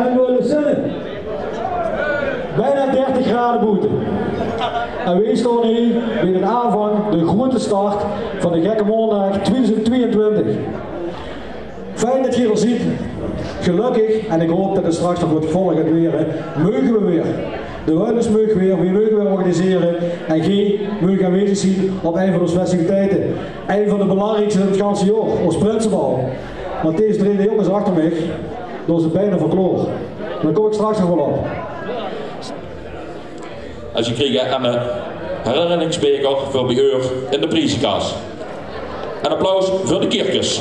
en Woluwe. Bijna 30 graden boete. En wij staan hier bij de aanvang, de grote start van de Gekke Maandag 2022. Fijn dat je er ziet. Gelukkig, en ik hoop dat het straks nog wat volgen gaat weer, mogen we weer. De Woluwe mogen weer, we mogen weer organiseren en geen mogen aanwezig zien op een van onze festiviteiten. Een van de belangrijkste in het ganse jaar, ons Prinsenbal. Want deze drie jongens achter mij, door ze bijna verkloor. Daar kom ik straks nog wel op. Als je krijgt aan de herinneringsbeker voor bij u in de prijzenkast. Een applaus voor de Kirkers.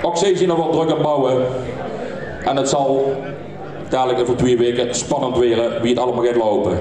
Ook zij zijn nog wel druk aan bouwen. En het zal dadelijk voor 2 weken spannend weer wie het allemaal gaat lopen.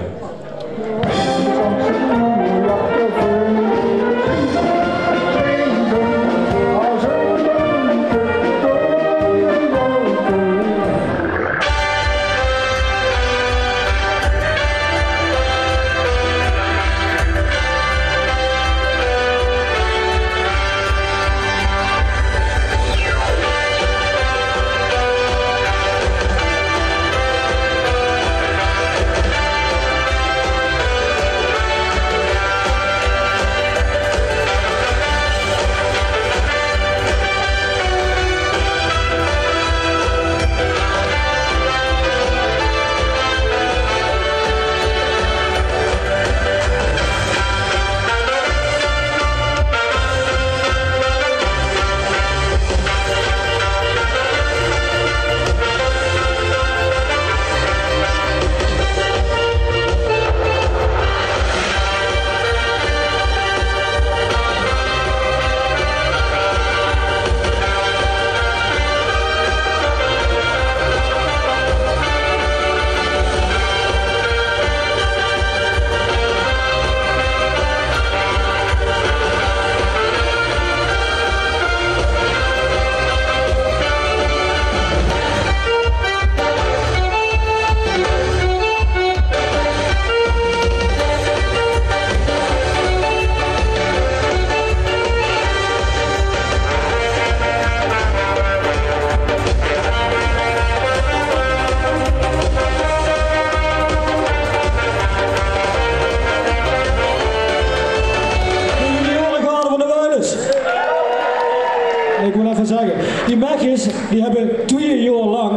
Ik wil even zeggen, die mekjes die hebben 2 jaar lang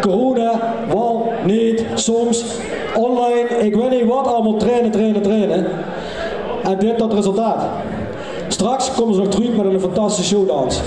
corona, wel niet, soms online, ik weet niet wat, allemaal trainen. En dit dat resultaat. Straks komen ze nog terug met een fantastische showdance.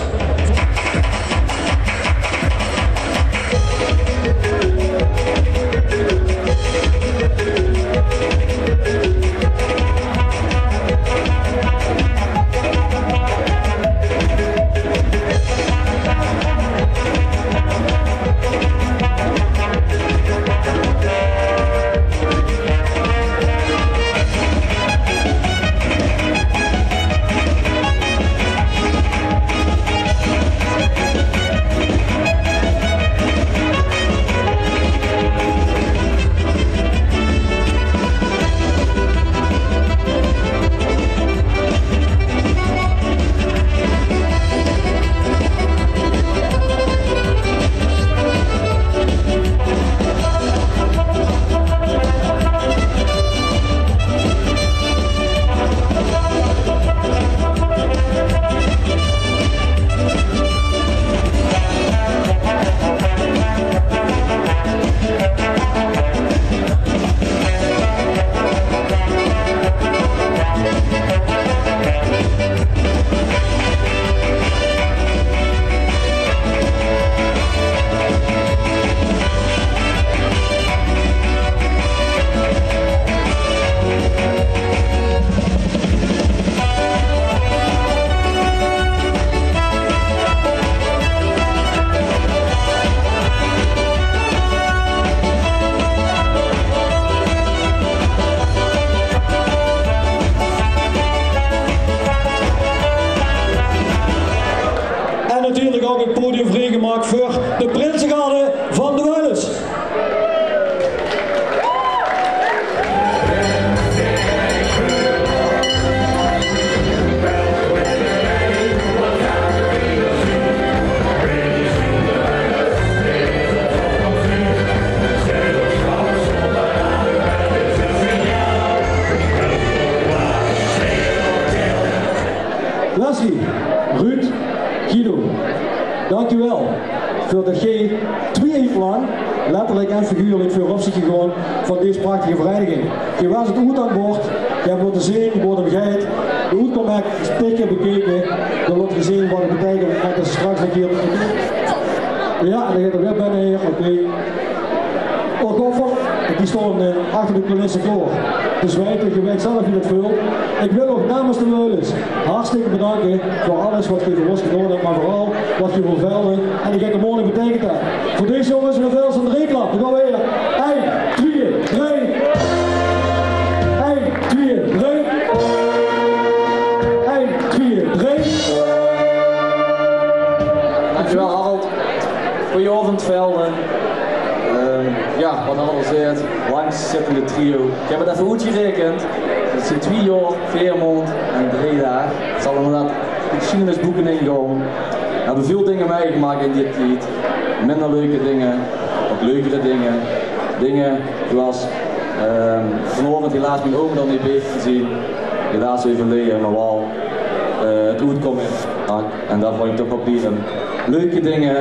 Natuurlijk ook het podium vrijgemaakt voor de Prinsengarde van de Woluwe. dankjewel voor dat jij 2 uur lang, letterlijk en figuurlijk, voor opzichtje gewoon van deze prachtige vereniging. Je was het goed aan boord, je hebt moeten zien, je wordt begeleid, de uitkomst stikken bekeken, dan wordt gezien wat het betekent met de straks een keer. Ja, en dan gaat er weer binnen hier, oké. Orgoffel, die stonden achter de coulissen voor. Dus je weet zelf wie dat vult. Ik wil ook namens de Meulens hartstikke bedanken voor alles wat je voor ons gedaan hebt, maar vooral wat je voor velden en die gekke morgen betekent dat. Voor deze jongens een veld van 3 klap. Dan gaan we weer. 1, 2, 3. 1, 2, 3. 1, 2, 3. Dankjewel Harold. Goedenavond velden. Ja, wat Harold zegt, langs zittende trio. Ik heb het even goed gerekend. Het zijn 2 jaar, Veermond en 3 dagen. Het zal inderdaad de geschiedenisboeken ingaan. We hebben veel dingen meegemaakt in dit tijd. Minder leuke dingen, wat leukere dingen. Dingen zoals vanavond helaas mijn oom dan niet beter gezien. Helaas overleden, maar wel het uitkomen. En dat vond ik toch wel bieden. Leuke dingen.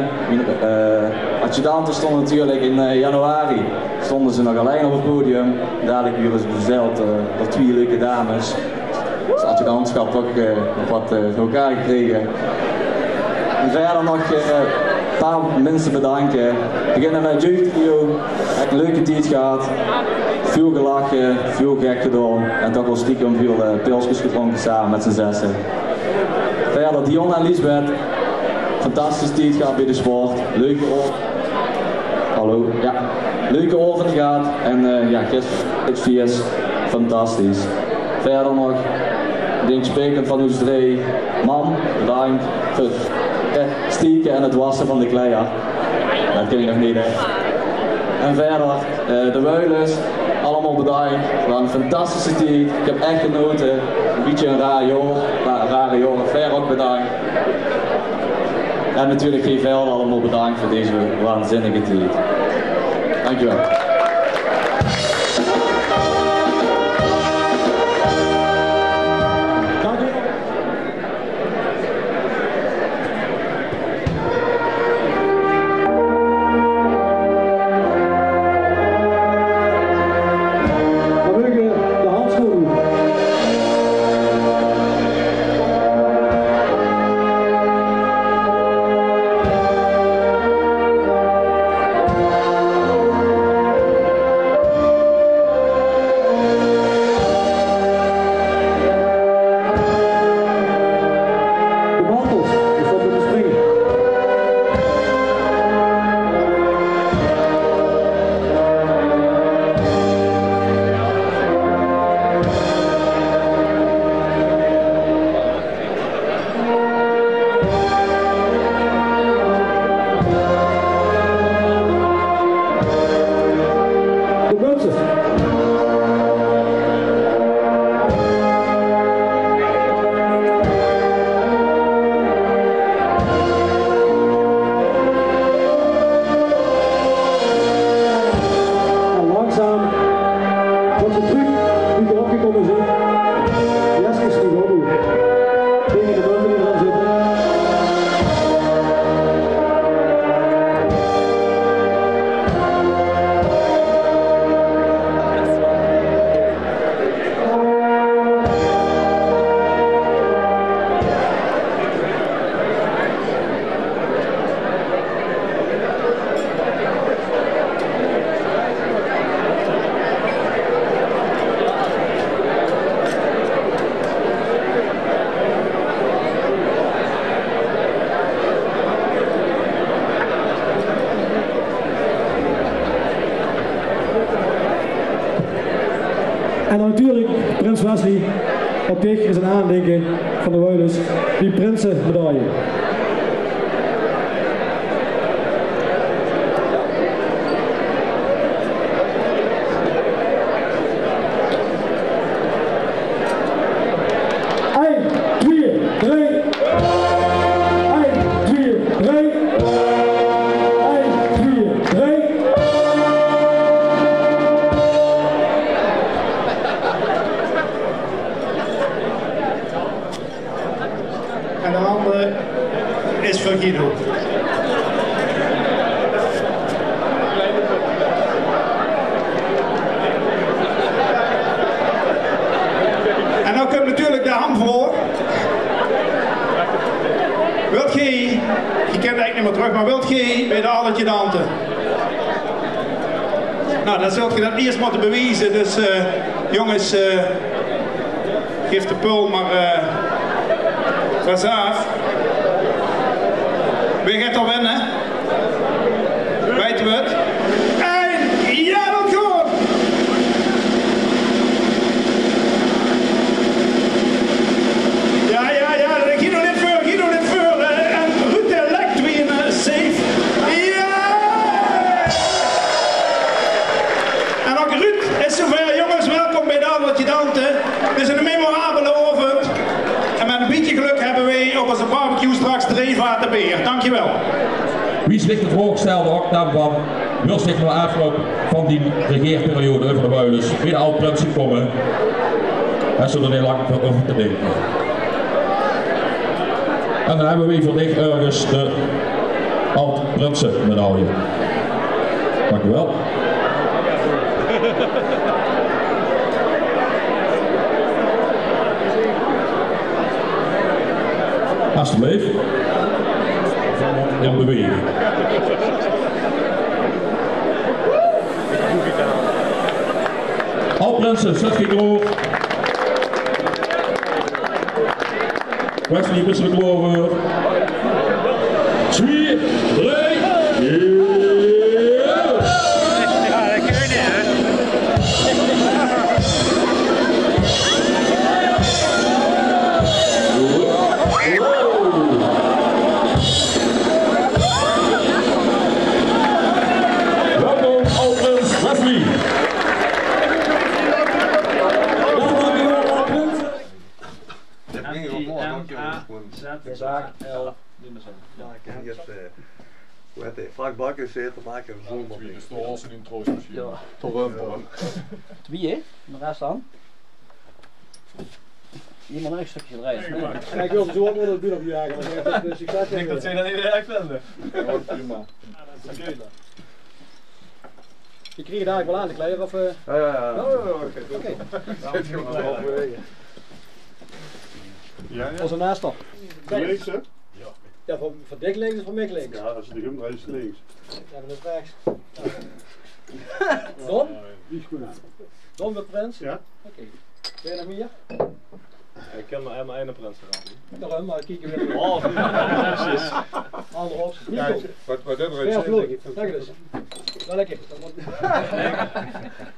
Adjudanten stonden natuurlijk in januari. Stonden ze nog alleen op het podium. Dadelijk werden ze bezeld door 2 leuke dames. Dus het adjudantschap toch wat voor elkaar gekregen. En verder nog een paar mensen bedanken. We beginnen met het jeugdtrio. Echt een leuke tijd gehad. Veel gelachen, veel gek gedaan. En toch wel stiekem veel pilsjes gedronken samen met z'n 6. Verder Dion en Lisbeth. Fantastisch tijd gehad bij de sport. Leuke avond. Hallo, ja. Leuke avond gehad. En ja, gisteren het fantastisch. Verder nog, denk sprekend van ons 3. Mam, bedankt voor het steken en het wassen van de kleier. Dat ken ik nog niet echt. En verder, de Wuilers, allemaal bedankt. Het was een fantastische tijd. Ik heb echt genoten. Een beetje een rare jaar. Ver ook bedankt. En natuurlijk geen velden allemaal bedankt voor deze waanzinnige tijd. Dankjewel. En natuurlijk Prins Wesley, op dit is een aandenken van de Wuilers, die Prinsenmedaille. En de andere is voor Guido. het eigenlijk niet meer terug, maar wilt je bij de adjudanten? Nou, dan zult je dat eerst moeten bewijzen, dus jongens, geef de pul maar vanzelf. Wie gaat er winnen? Weten we het? En ja, dat komt! Ja, Guido dit voor, en Ruud de Lectwien safe. Ja! En ook Ruud is zover, jongens, welkom bij de adjudanten. Het is een memorabele avond. En met een beetje geluk hebben wij op onze barbecue straks 3 vaten bier. Dankjewel. Wie zich de voorgestelde octave van wil zich na afloop van die regeerperiode over de Builens weer al Prinsen komen. En zullen er heel lang over te denken. En dan hebben we weer voor dicht ergens de Alt-Prinsen medaille. Dankjewel. Alsjeblieft. In beweging. Alt-Prinsen, zet je door. Wesley, wisselen over. 2, 3, Frank Bakker zit te maken een zoom op. Dat is toch als een introotje. Toch een vorm. Wie, hè? De rest dan? Iemand een stukje draaien. Ja, ik wilde zo ook wel het buurt op jagen. Dus ik denk dat zij dat niet echt vinden. Ja, prima. Je kreeg het eigenlijk wel aan de kleder of... Ja. Oké. Zet je maar halverwege. Ja. Onze naaste. Links, hè? Ja, voor Dick links of voor mij links? Ja, als je de gum draait is het links. Ja, dan is het rechts. Don? Die is goed aan. Don met Prins? Ja. Oké. Ben je nog meer? Ik ken maar helemaal één Prins eraan. Daarom, maar kijken we weer. Oh, precies. Andere optie. Ja, wat dit eruit Ver ziet. vloei. Dank je dus. Wel lekker.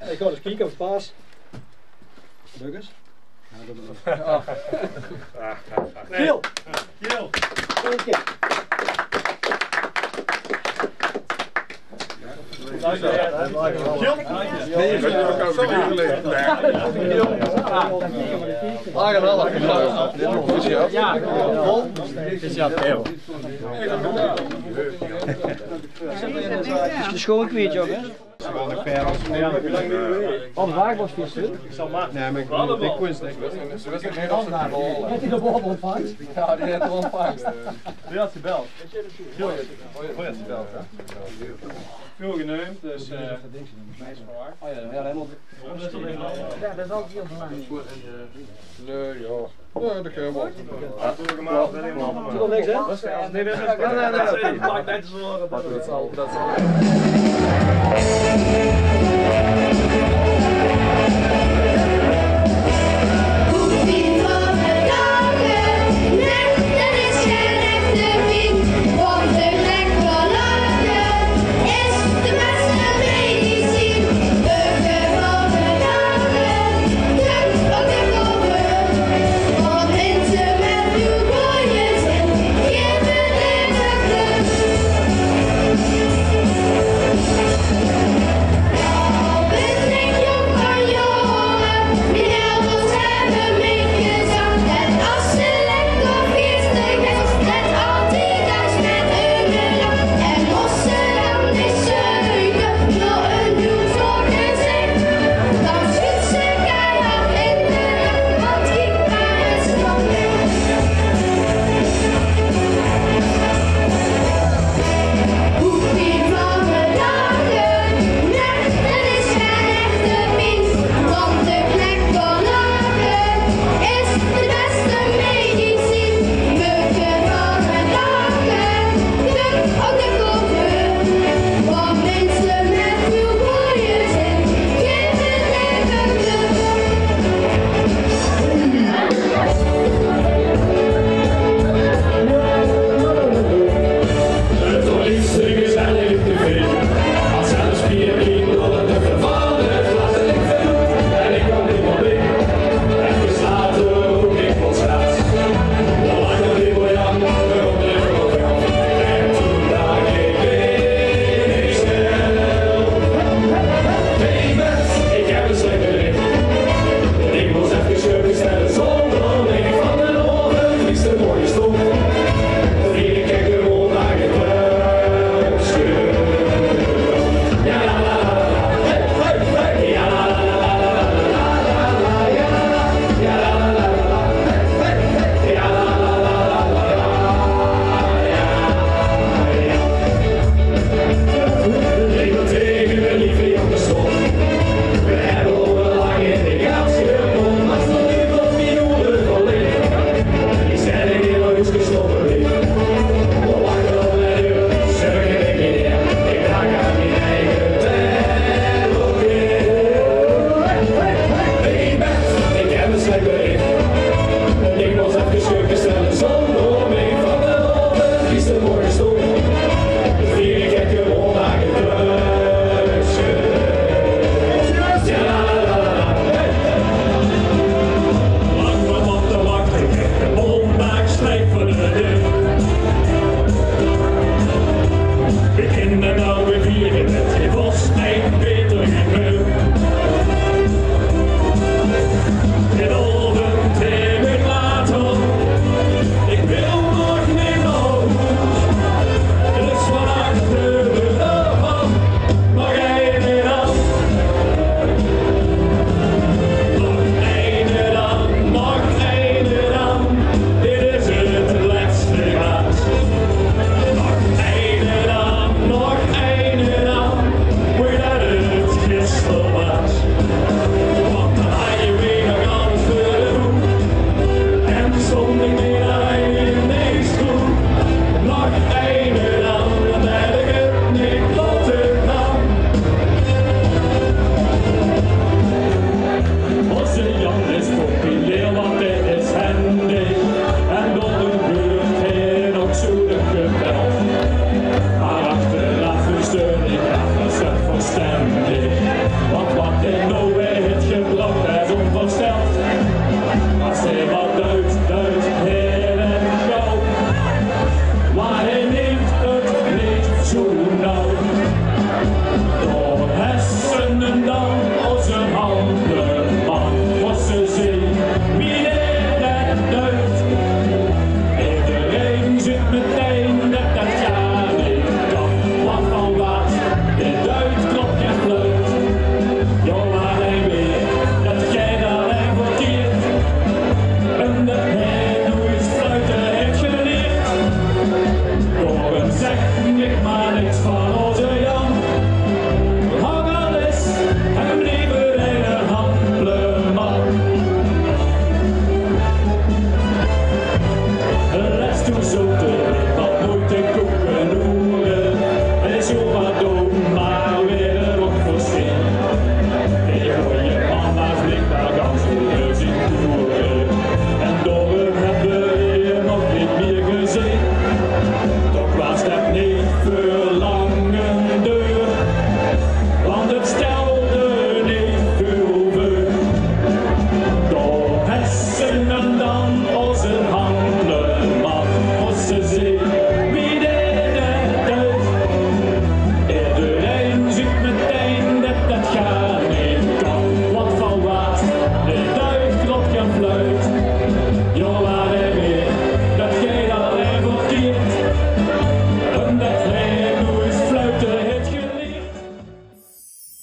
Ik ga dus kijken op het paas. Lukkers. Geel! Geel! Eén keer. Is de schoon kwijt, jongens? Wat een waagbos fietsen? Nee, maar ik kunst niet. Ze wisten geen afstand. Heeft hij de bal ontvangst? Ja, die heeft er ontvangst. Wie had hij belt? Hoe had hij belt? Veel genoemd, dus niks verwaard. Oh ja, helemaal. Ja, dat is altijd heel belangrijk. Nee, ja. Ja, dat kan je wel. Doe nog niks, hè? Nee, dat is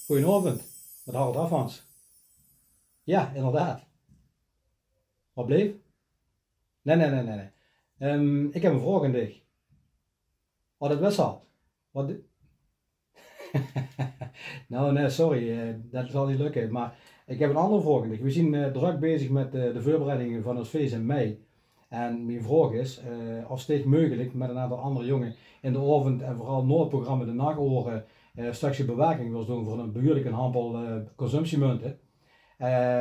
Goedenavond, met Harold Afans. Ja, inderdaad. Wat bleef? Nee. Ik heb een vraag aan dich. Wat het best al? Wat? Nou, nee, sorry, dat zal niet lukken. Maar ik heb een andere vraag aan dich. We zijn druk bezig met de voorbereidingen van ons feest in mei. En mijn vraag is, of het mogelijk met een aantal andere jongen in de avond en vooral na het programma de nagehoren straks bewaking wil doen voor een behoorlijke handvol consumptiemunten.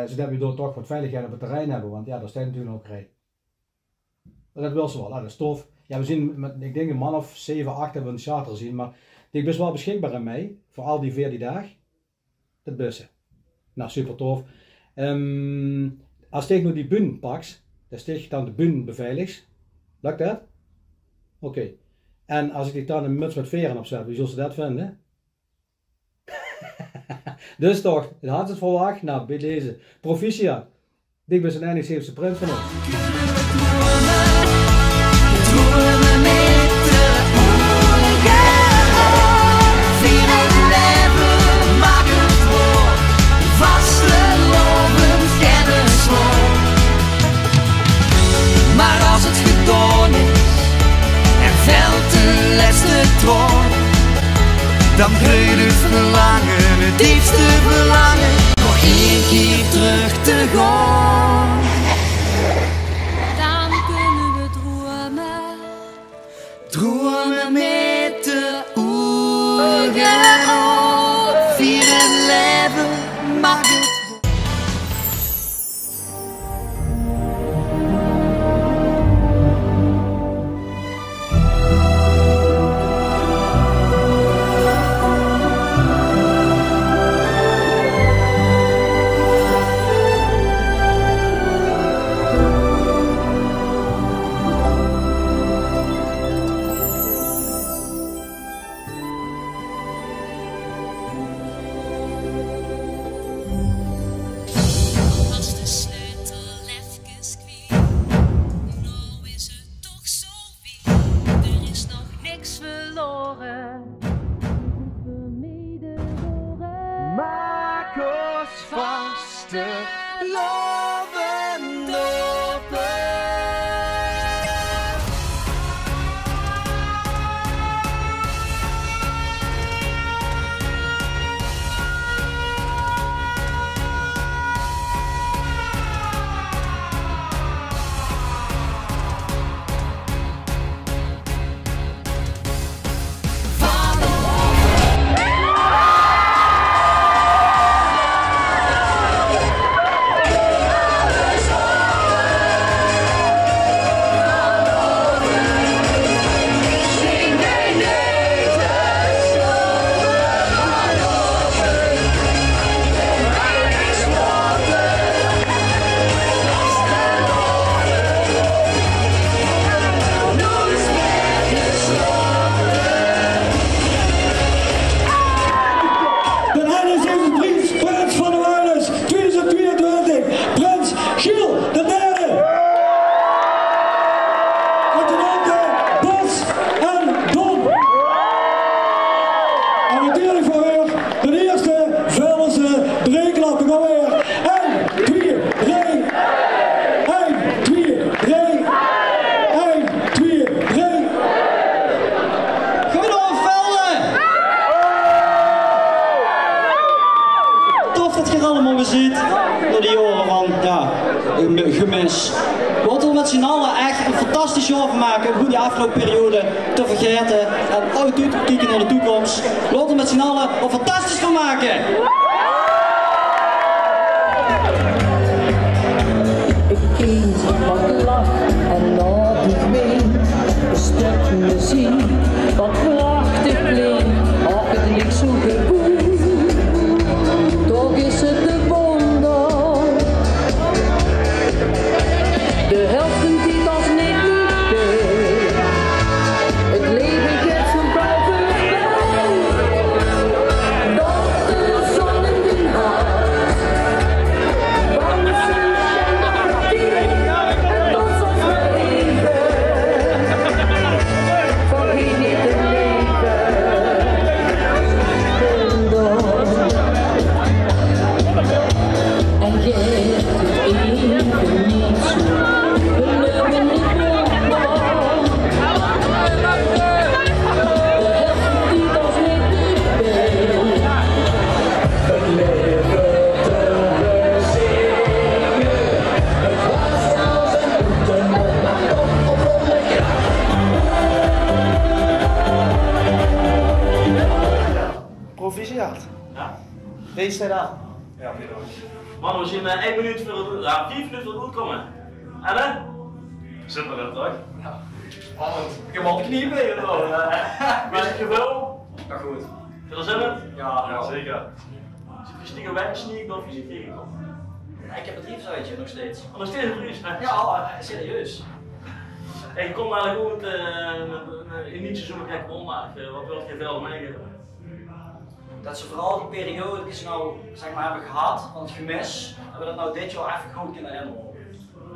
Zodat we door toch wat veiligheid op het terrein hebben, want ja, daar staat natuurlijk ook rij. Dat wil ze wel, dat is tof. Ja, we zien, met, ik denk een man of 7, 8 hebben we een charter gezien, maar die is best wel beschikbaar in mei, voor al die 14 dagen. Dat bussen. Nou, super tof. Als ik nu die bun pakt, dan steek je dan de bun beveiligd. Lukt dat? Oké. En als ik dan een muts met veren opzet, wie zullen ze dat vinden? Dus toch, het had het verwacht. Nou, bij deze. Proficiat. Dik bij zijn eindig heeft ze prins van ons. Maar als het gedaan is en velt de laatste traan, dan groeit het verlangen, het diepste verlangen, nog 1 keer terug te gaan. Dan kunnen we dromen, dromen met de ogen op, vieren leven, mag het. Maak ons vaste loven open. Door die jaren van gemis. We moeten er met z'n allen echt een fantastisch jaar van maken om die afgelopen periode te vergeten en uit te kijken naar de toekomst. We moeten er met z'n allen een fantastisch van maken. Ik kies wat lach en laat niet mee. Een stuk muziek wat prachtig klinkt, ook het niet zo goed. Toch is het de wonder. De helft die als niet liefde. Het leven gaat zo blijven bij. Dat de zon Deze staat aan. Ja, bedankt. Man, we zien 1 minuut voor het, 4 minuten voor het goed komen. En hè? Zit er net uit? Ja. Spannend. Ik heb al knieën bij je hoor. Wist het gevoel? Ja, goed. Veel zin in? Ja, zeker. Zit je stiekem weggesneakt of je zit tegengekomen? Ik heb het riefsuitje nog steeds. Oh, nog steeds een brief, hè? Ja, serieus. Ik kom eigenlijk goed in niet seizoen kijken ommaak. Wat wil je veel meegeven? Dat ze vooral die periode die ze nou zeg maar, hebben gehad van het gemis, hebben we dat nou dit jaar even goed kunnen inhouden.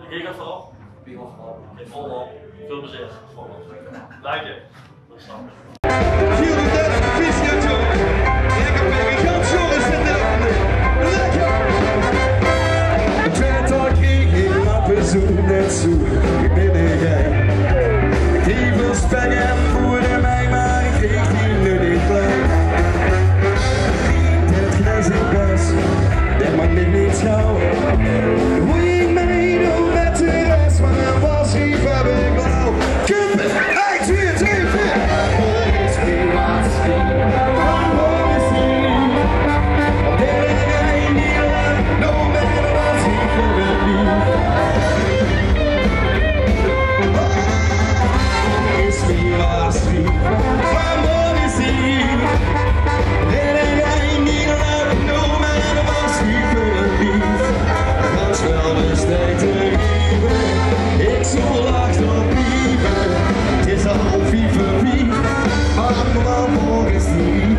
Hier gaat vooral? Wie gaat vooral? Volop. Veel plezier. Volop. Dank je. Dat is dan. Net zo, ik ben jij. Die wil spek en voerde mij, maar ik kreeg die nu niet blij. Het grijze best, dat maakt me niet schouw. Hoe je mij nog met de rest, maar dan was hij van mijn blauw. Kuppen, 1, 2, 3, 4. Is wie wat schiet, van boven zien. Op de rij niet lang, no matter wat hij voor het lief. Ik zo lacht op liever, het is al vive wie, maar normaal volgens die,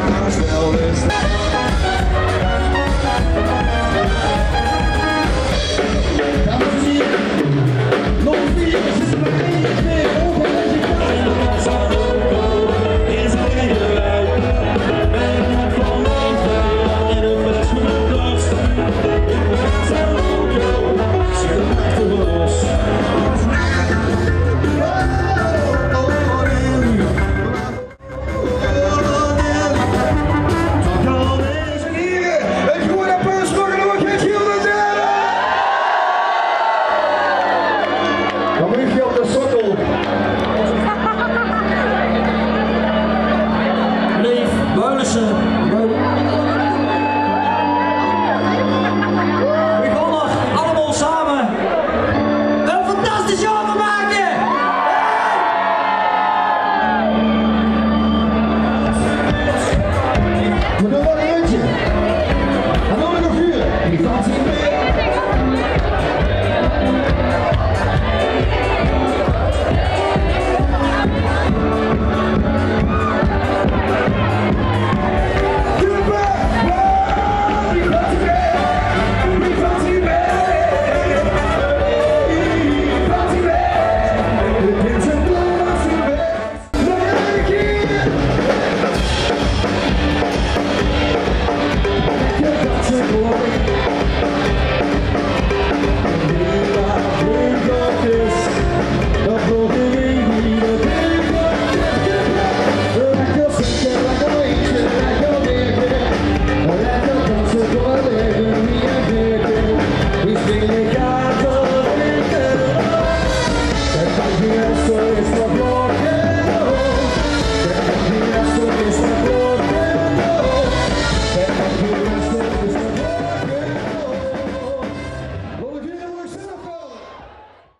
maar snel is dames en heren, nog 4 is het nog 1 keer over deze kant. En dat zou ook is al hele wijk, met het van mijn vijf en een fles van de kast. Dat zou ook ze maakt er los. Dames en heren, ik gooi naar Peus nog en nog geen Giel de Derde! Dan lig je op de sokkel. Leef Builissen. We gaan er allemaal samen een fantastisch jaar van maken! We doen nog een rondje. En dan nog 4. Die gaat zich mee. Esto es